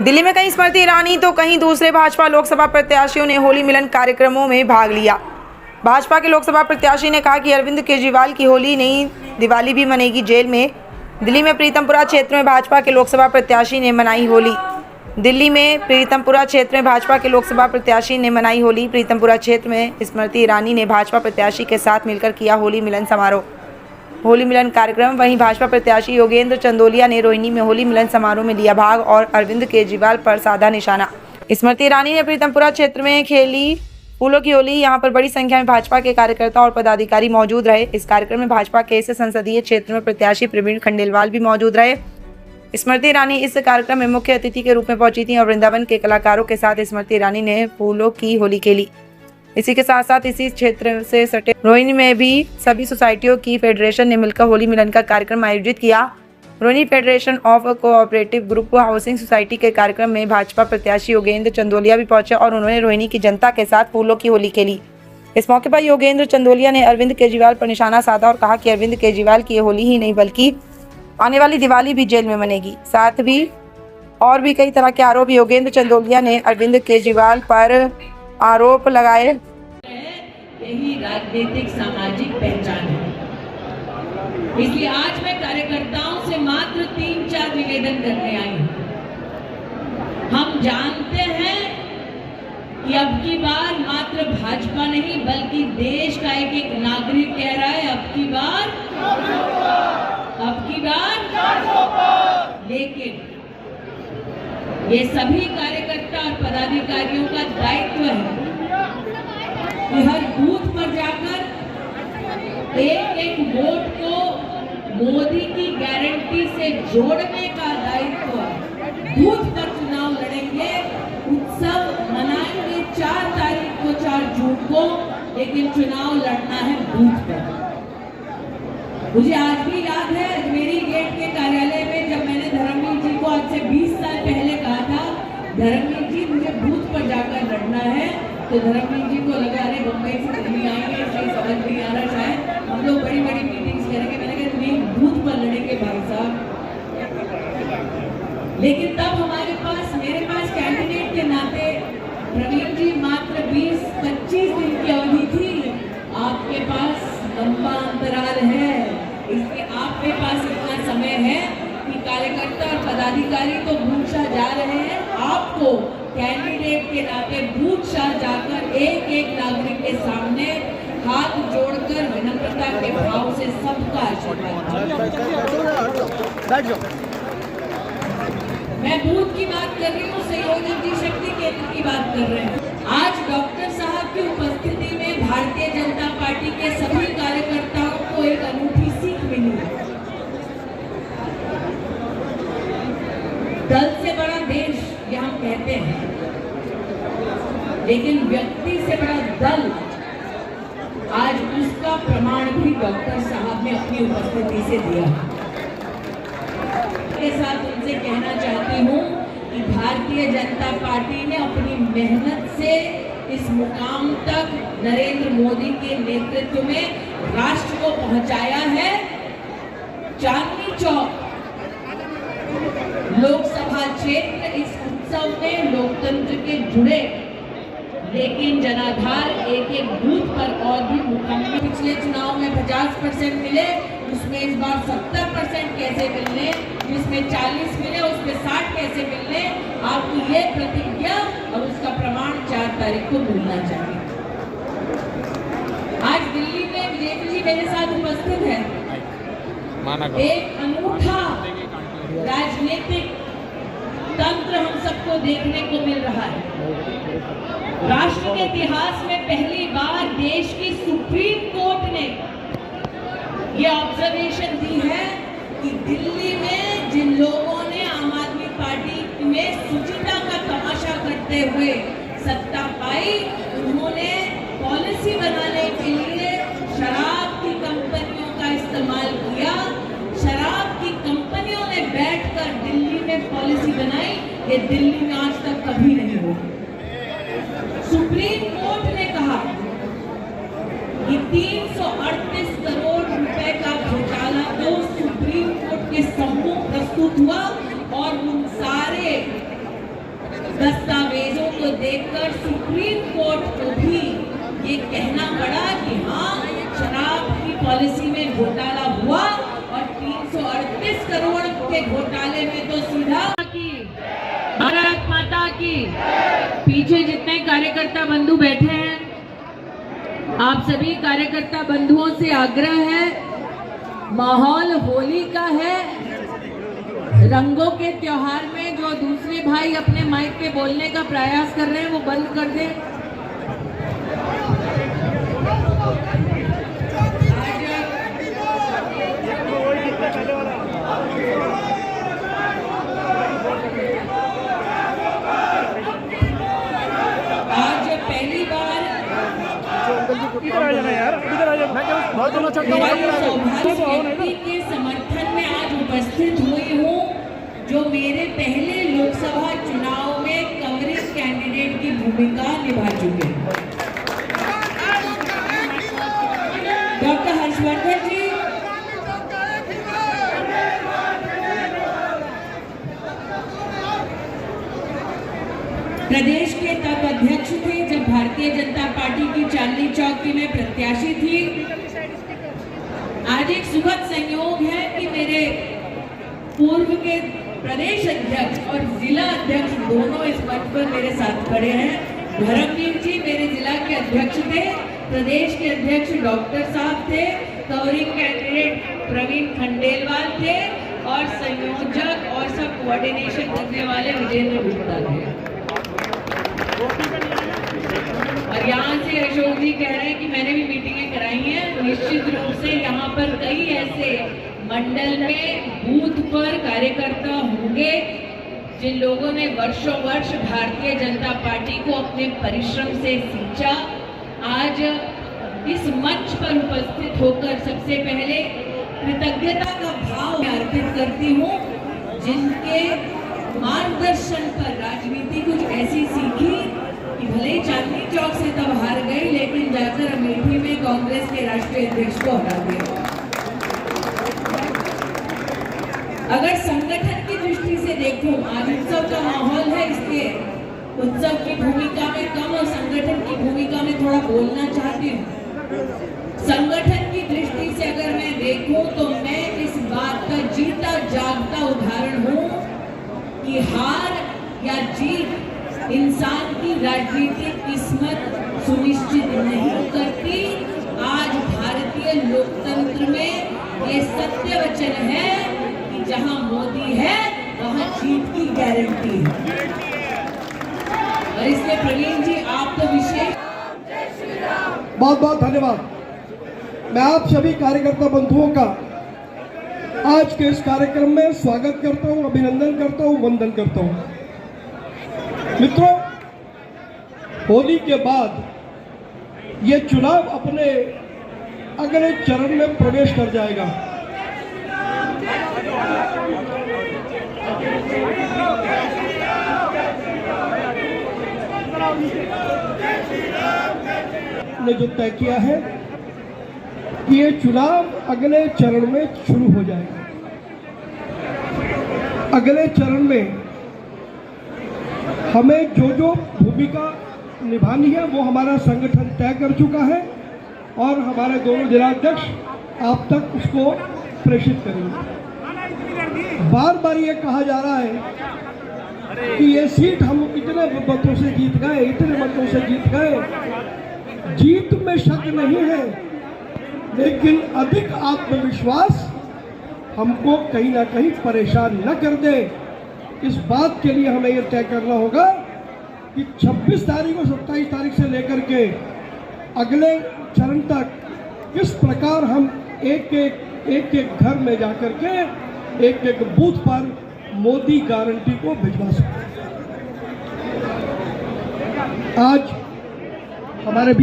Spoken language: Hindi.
दिल्ली में कहीं स्मृति ईरानी तो कहीं दूसरे भाजपा लोकसभा प्रत्याशियों ने होली मिलन कार्यक्रमों में भाग लिया। भाजपा के लोकसभा प्रत्याशी ने कहा कि अरविंद केजरीवाल की होली नहीं दिवाली भी मनेगी जेल में। दिल्ली में प्रीतमपुरा क्षेत्र में भाजपा के लोकसभा प्रत्याशी ने मनाई होली। दिल्ली में प्रीतमपुरा क्षेत्र में भाजपा के लोकसभा प्रत्याशी ने मनाई होली। प्रीतमपुरा क्षेत्र में स्मृति ईरानी ने भाजपा प्रत्याशी के साथ मिलकर किया होली मिलन समारोह, होली मिलन कार्यक्रम। वहीं भाजपा प्रत्याशी योगेंद्र चंदोलिया ने रोहिणी में होली मिलन समारोह में लिया भाग और अरविंद केजरीवाल पर साधा निशाना। स्मृति ईरानी ने प्रीतमपुरा क्षेत्र में खेली फूलों की होली। यहां पर बड़ी संख्या में भाजपा के कार्यकर्ता और पदाधिकारी मौजूद रहे। इस कार्यक्रम में भाजपा के इस संसदीय क्षेत्र में प्रत्याशी प्रवीण खंडेलवाल भी मौजूद रहे। स्मृति ईरानी इस कार्यक्रम में मुख्य अतिथि के रूप में पहुंची थी और वृंदावन के कलाकारों के साथ स्मृति ईरानी ने फूलों की होली खेली। इसी के साथ साथ इसी क्षेत्र से सटे रोहिणी में भी सभी सोसाइटियों की फेडरेशन ने मिलकर होली मिलन का कार्यक्रम आयोजित किया। Rohini federation of cooperative group housing society के कार्यक्रम में भाजपा प्रत्याशी योगेंद्र चंदोलिया भी पहुंचे और उन्होंने रोहिणी की जनता के साथ फूलों की होली खेली। इस मौके पर योगेंद्र चंदोलिया ने अरविंद केजरीवाल पर निशाना साधा और कहा कि अरविंद केजरीवाल की होली ही नहीं बल्कि आने वाली दिवाली भी जेल में मनेगी। साथ भी और भी कई तरह के आरोप योगेंद्र चंदोलिया ने अरविंद केजरीवाल पर आरोप लगाए। यही राजनीतिक सामाजिक पहचान है। इसलिए आज मैं कार्यकर्ताओं से मात्र 3-4 निवेदन करने आई हूं। हम जानते हैं कि अब की बार मात्र भाजपा नहीं बल्कि देश का एक नागरिक कह रहा है अब की बार। लेकिन ये सभी कार्यकर्ता और पदाधिकारियों का दायित्व है कि हर बूथ पर जाकर एक वोट को मोदी की गारंटी से जोड़ने का दायित्व। बूथ पर चुनाव लड़ेंगे, उत्सव मनाएंगे 4 तारीख को 4 जून को, लेकिन चुनाव लड़ना है बूथ पर। मुझे आज भी याद है अजमेरी गेट के कार्यालय में जब मैंने धर्मवीर जी को आज से 20 साल पहले कहा था धर्मवीर जी मुझे बूथ पर जाकर लड़ना है, तो धर्मवीर जी को लगा अरे बम्बई से दिल्ली आएंगे सही समझ नहीं आ रहा, शायद हम लोग बड़ी बड़ी मीटिंग्स करेंगे। मैंने कहा नहीं, बूथ पर लड़ेंगे भाई साहब। लेकिन तब हमारे पास मेरे पास कैंडिडेट के नाते प्रवीण जी मात्र 20-25 दिन की अवधि थी। आपके पास लंबा अंतराल है, इसलिए आपके पास इतना समय है कि कार्यकर्ता और पदाधिकारी तो बूथ-शाह जा रहे हैं। आपको कैंडिडेट के नाते बूथ-शाह जाकर एक नागरिक के सामने हाथ जोड़कर विनम्रता के भाव से सबका आशीर्वाद। मैं बूथ की बात कर रही हूँ, संयोजक शक्ति केंद्र की बात कर रहे हैं। आज डॉक्टर साहब की उपस्थिति में भारतीय जनता पार्टी के सभी कार्यकर्ताओं को एक अनूठी सीख मिली है। दल से बड़ा देश ये हम कहते हैं, लेकिन व्यक्ति से बड़ा दल, आज उसका प्रमाण भी डॉक्टर साहब ने अपनी उपस्थिति से दिया। के साथ उनसे कहना चाहती हूँ कि भारतीय जनता पार्टी ने अपनी मेहनत से इस मुकाम तक नरेंद्र मोदी के नेतृत्व में राष्ट्र को पहुंचाया है। चांदनी चौक लोकसभा क्षेत्र इस उत्सव में लोकतंत्र के जुड़े, लेकिन जनाधार एक बूथ पर और भी मुकम्मल। पिछले चुनाव में 50% मिले, उसमें इस बार 70% कैसे मिलने, जिसमें 40 मिले उसमें 60 कैसे मिलने। आपकी ये प्रतिज्ञा और उसका प्रमाण 4 तारीख को मिलना चाहिए। आज दिल्ली में विजय जी मेरे साथ उपस्थित है। एक अनूठा राजनीतिक तंत्र हम सबको देखने को मिल रहा है। राष्ट्र के इतिहास में पहली बार देश की सुप्रीम कोर्ट ने ये ऑब्जर्वेशन दी है कि दिल्ली में जिन लोगों ने आम आदमी पार्टी में सुचिता का तमाशा करते हुए सत्ता पाई, उन्होंने पॉलिसी बनाने के लिए शराब की कंपनियों का इस्तेमाल किया। शराब की कंपनियों ने बैठकर दिल्ली में पॉलिसी बनाई। ये दिल्ली में आज तक कभी नहीं हुआ। सुप्रीम कोर्ट ने कहा कि 338 करोड़ रुपए का घोटाला तो सुप्रीम कोर्ट के सम्मुख प्रस्तुत हुआ और उन सारे दस्तावेजों को देखकर सुप्रीम कोर्ट को भी ये कहना पड़ा कि हाँ, शराब की पॉलिसी में घोटाला हुआ और 338 करोड़ के घोटाले में तो सीधा की भारत माता की। पीछे जितने कार्यकर्ता बंधु बैठे हैं, आप सभी कार्यकर्ता बंधुओं से आग्रह है, माहौल होली का है, रंगों के त्योहार में जो दूसरे भाई अपने माइक पे बोलने का प्रयास कर रहे हैं वो बंद कर दें। आज पहली बार व्यक्ति के समर्थन में आज उपस्थित हुई हूँ जो मेरे पहले लोकसभा चुनाव में कवरेज कैंडिडेट की भूमिका निभा चुके हैं। डॉक्टर हर्षवर्धन जी, प्रदेश के तब अध्यक्ष थे जब भारतीय जनता पार्टी की चांदनी चौक की मैं प्रत्याशी थी। आज एक सुखद संयोग है कि मेरे पूर्व के प्रदेश अध्यक्ष और जिला अध्यक्ष दोनों इस मंच पर मेरे साथ खड़े हैं। धर्मवीर जी मेरे जिला के अध्यक्ष थे, प्रदेश के अध्यक्ष डॉक्टर साहब थे, कवरिंग कैंडिडेट प्रवीण खंडेलवाल थे और संयोजक और सब कोऑर्डिनेशन करने वाले विजेंद्र गुप्ता थे। और यहाँ से अशोक जी कह रहे हैं कि मैंने भी मीटिंगें कराई हैं। निश्चित रूप से यहाँ पर कई ऐसे मंडल में बूथ पर कार्यकर्ता होंगे जिन लोगों ने वर्षों वर्ष भारतीय जनता पार्टी को अपने परिश्रम से सींचा। आज इस मंच पर उपस्थित होकर सबसे पहले कृतज्ञता का भाव अर्पित करती हूँ जिनके मार्गदर्शन पर राजनीति कुछ ऐसी सीखी कि भले चांदनी चौक से तब हार गई लेकिन जाकर अमेठी में कांग्रेस के राष्ट्रीय अध्यक्ष को हरा दिया। अगर संगठन की दृष्टि से देखूं, आज उत्सव का माहौल है, इसलिए उत्सव की भूमिका में कम और संगठन की भूमिका में थोड़ा बोलना चाहती हूँ। संगठन की दृष्टि से अगर मैं देखूं तो मैं इस बात का जीता जागता उदाहरण हूँ कि हार या जीत इंसान की राजनीतिक किस्मत सुनिश्चित नहीं करती। आज भारतीय लोकतंत्र में ये सत्य वचन है कि जहां मोदी है वहां जीत की गारंटी है। और इसलिए प्रवीण जी आप तो विशेष बहुत बहुत धन्यवाद। मैं आप सभी कार्यकर्ता बंधुओं का आज के इस कार्यक्रम में स्वागत करता हूं, अभिनंदन करता हूं, वंदन करता हूं। मित्रों, होली के बाद ये चुनाव अपने अगले चरण में प्रवेश कर जाएगा। ने जो तय किया है कि ये चुनाव अगले चरण में शुरू हो जाएगा। अगले चरण में हमें जो जो भूमिका निभानी है वो हमारा संगठन तय कर चुका है और हमारे दोनों जिलाध्यक्ष आप तक उसको प्रेषित करेंगे। बार बार ये कहा जा रहा है कि ये सीट हम इतने मतों से जीत गए, इतने मतों से जीत गए। जीत में शक नहीं है, लेकिन अधिक आत्मविश्वास हमको कहीं ना कहीं परेशान न कर दे। इस बात के लिए हमें यह तय करना होगा कि 26 तारीख और 27 तारीख से लेकर के अगले चरण तक किस प्रकार हम एक एक घर में जाकर के एक एक बूथ पर मोदी गारंटी को भिजवा सकते हैं। आज हमारे बीच